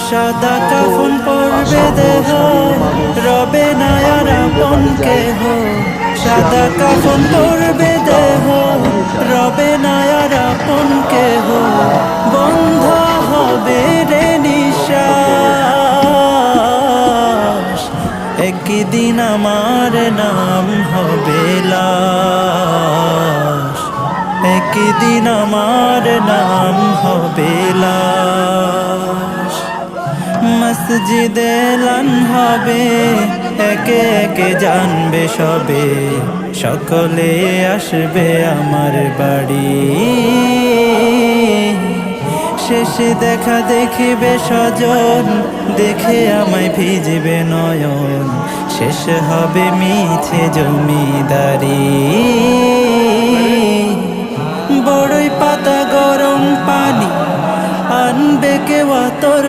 সাদা কাফন পরবে দেহ, রবে না আর আপন কেহ। সাদা কাফন পরবে দেহ, রবে না আর আপন কেহ। বন্ধ হবে রে নিঃশ্বাস, একদিন আমার নাম হবে লাশ। একদিন আমার নাম হবে লাশ। মসজিদে এলান হবে, একে একে জানবে সবে, সকলে আসবে আমার বাড়ি। শেষে দেখা দেখিবে স্বজন, দেখে আমায় ভিজবে নয়ন। শেষ হবে মিছে জমিদারি, বড়ই পাতা গরম পানি আনবে কেউ তোর।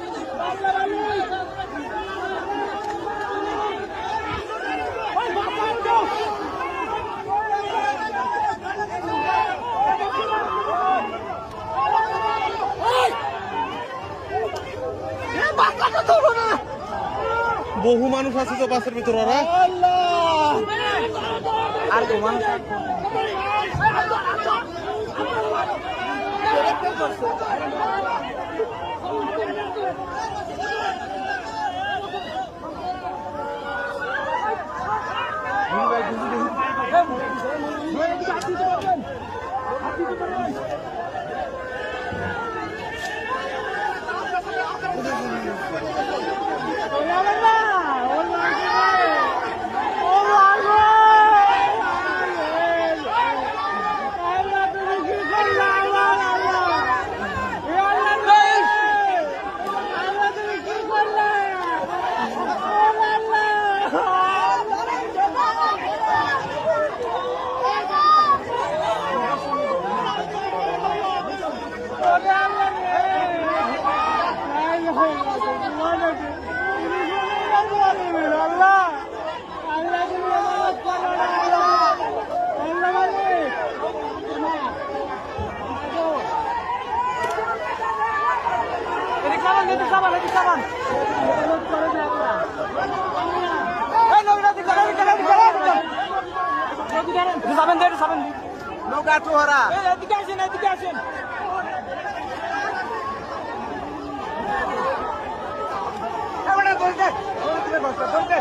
বহু মানুষ আছে তো বাসের ভিতর, ওরা আর মানুষ নৌকা চোহরা এদিকে আসেন, এদিকে আসেন। ধরতে